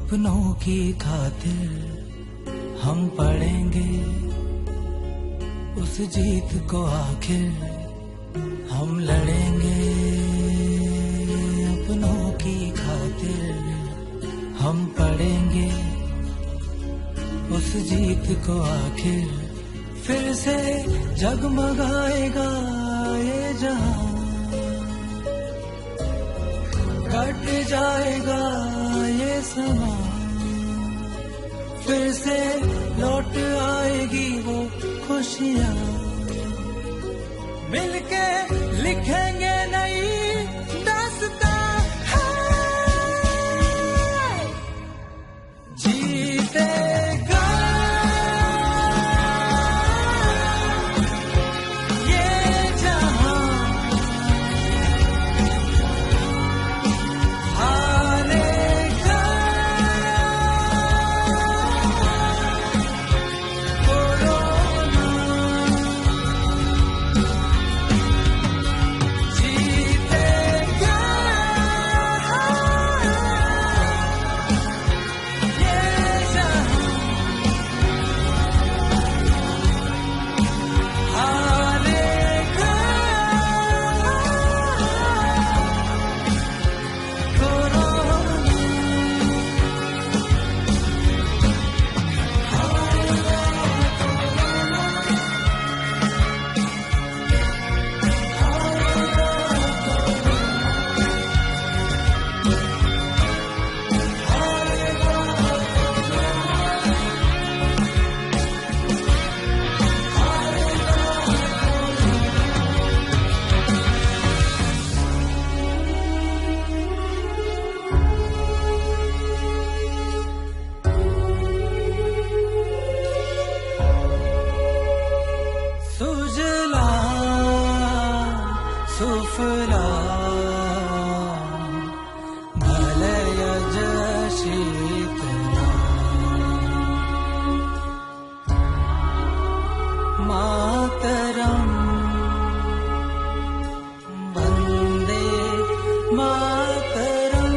अपनों की खातिर हम पढ़ेंगे उस जीत को, आखिर हम लड़ेंगे। अपनों की खातिर हम पढ़ेंगे उस जीत को, आखिर फिर से जगमगाएगा ये जहां, कट जाएगा ये समा, फिर से लौट आएगी वो खुशियाँ, मिलके लिखेंगे नई दास्तां, जीतेगा ये जहां, हारेगा कोरोना, जीतेगा ये जहां, हारेगा कोरोना। सुजला सुफला मलय शीतला, मातरम वंदे मातरम।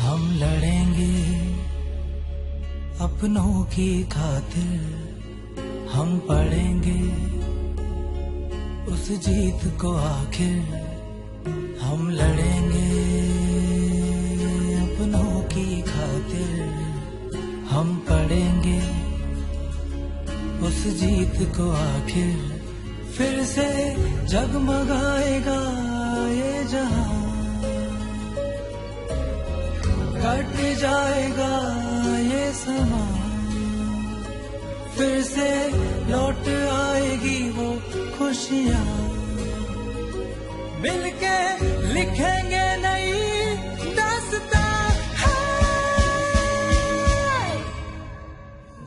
हम लड़ेंगे अपनों की खातिर, हम पढ़ेंगे उस जीत को, आखिर हम लड़ेंगे अपनों की खातिर, हम पढ़ेंगे उस जीत को, आखिर फिर से जगमगाएगा ये जहां, कट जाएगा ये समा, फिर से लौट आएगी वो खुशियाँ, मिलके लिखेंगे नई दास्तां,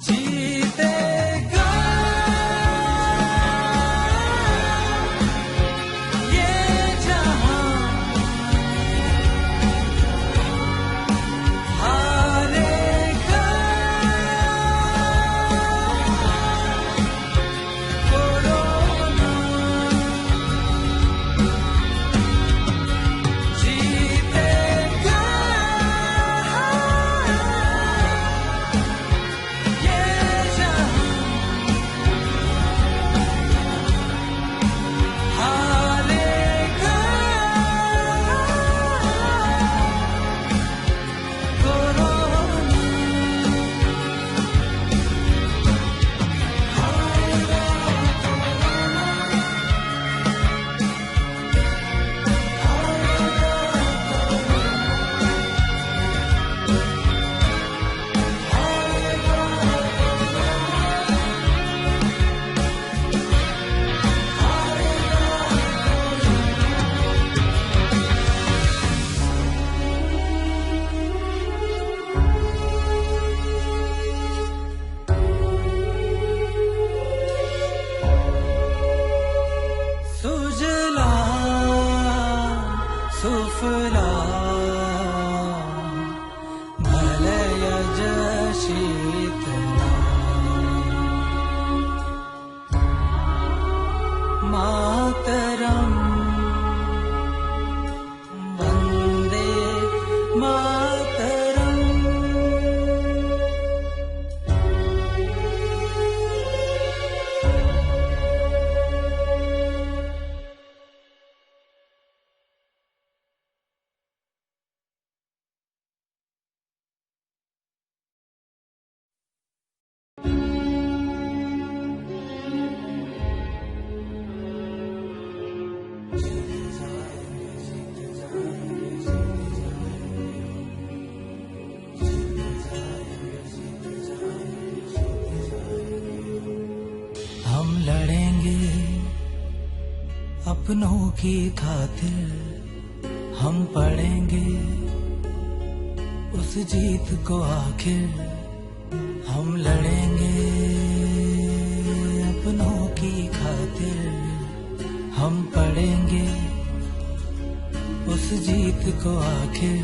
जीतेगा ये जहां, हारेगा कोरोना, लड़ेंगे अपनों की खातिर, हम पढ़ेंगे उस जीत को आखिर। हम लड़ेंगे अपनों की खातिर, हम पढ़ेंगे उस जीत को आखिर।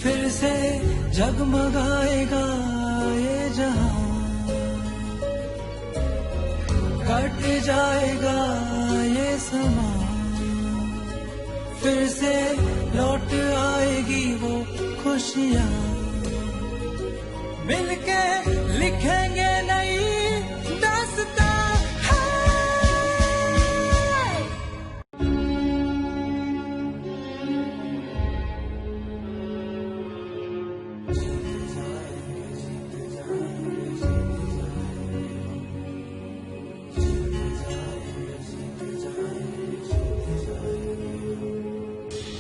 फिर से जगमगाएगा ये जहां, कट जाएगा ये समा, फिर से लौट आएगी वो खुशियाँ। मिलके लिखेंगे नई दास्तां।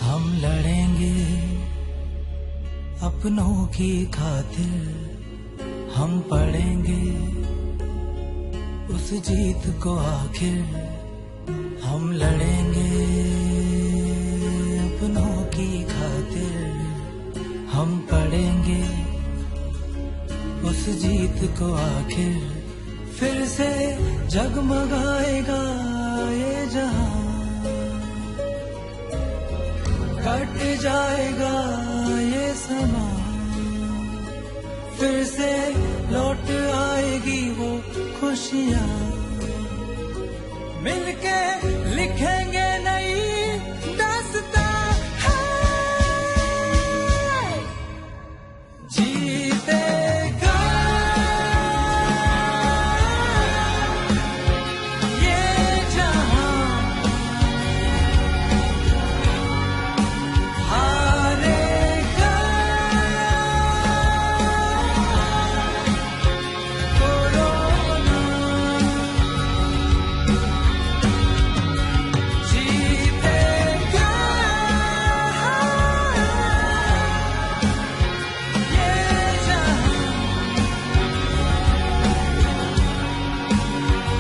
हम लड़ेंगे अपनों की खातिर, हम पढ़ेंगे उस जीत को आखिर। हम लड़ेंगे अपनों की खातिर, हम पढ़ेंगे उस जीत को आखिर। फिर से जगमगाएगा ये जहां, कट जाएगा ये समा, फिर से लौट आएगी वो खुशियाँ। मिलके लिखेंगे नई दास्तां। जीतेगा ये जहां, हारेगा कोरोना। जीतेगा ये जहां,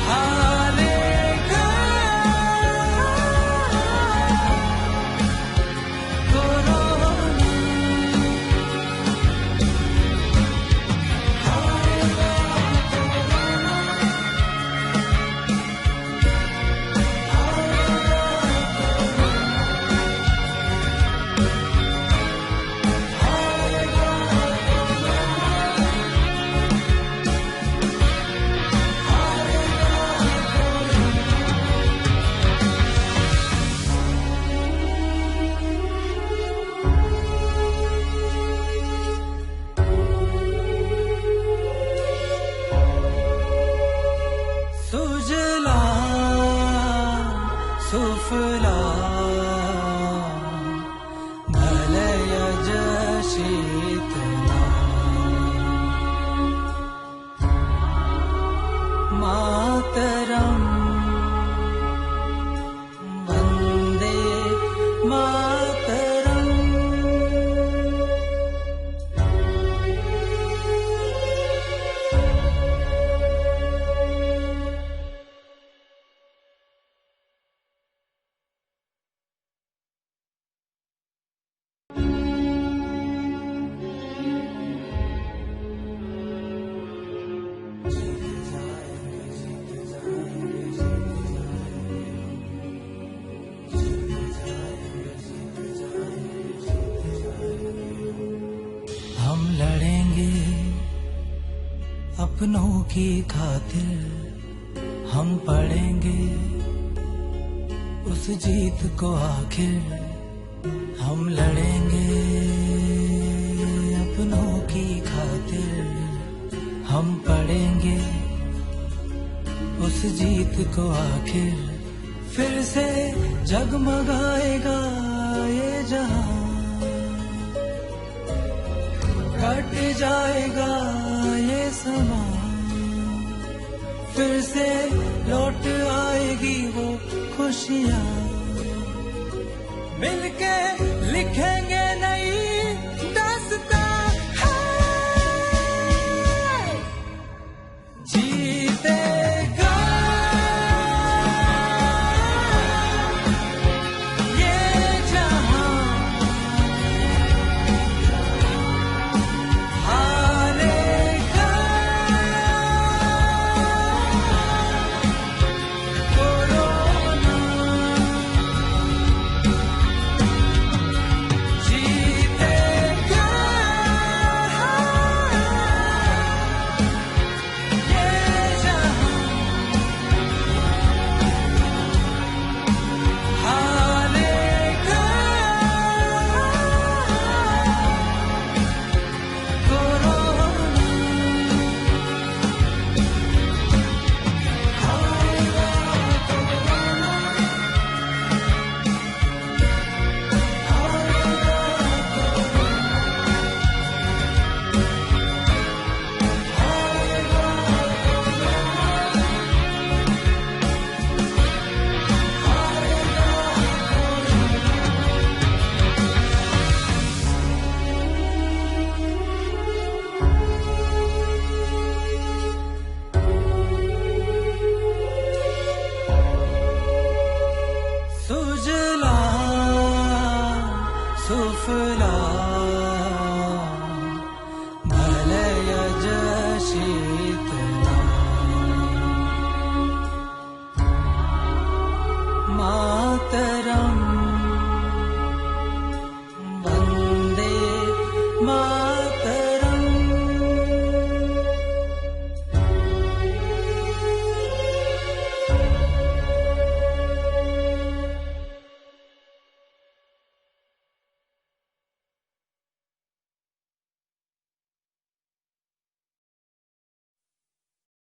हारेगा कोरोना। सुजला सुफला मलयज शीतला, मातरम वंदे मातरम। हम लड़ेंगे अपनों की खातिर, हम पढ़ेंगे उस जीत को आखिर। हम लड़ेंगे अपनों की खातिर, हम पढ़ेंगे उस जीत को आखिर। फिर से जगमगाएगा ये जहां, कट जाएगा ये समा, फिर से लौट आएगी वो खुशियाँ। मिलके लिखेंगे नई दास्तां। जीतेगा काफिला मलयज शीतला मातरम वंदे मातरम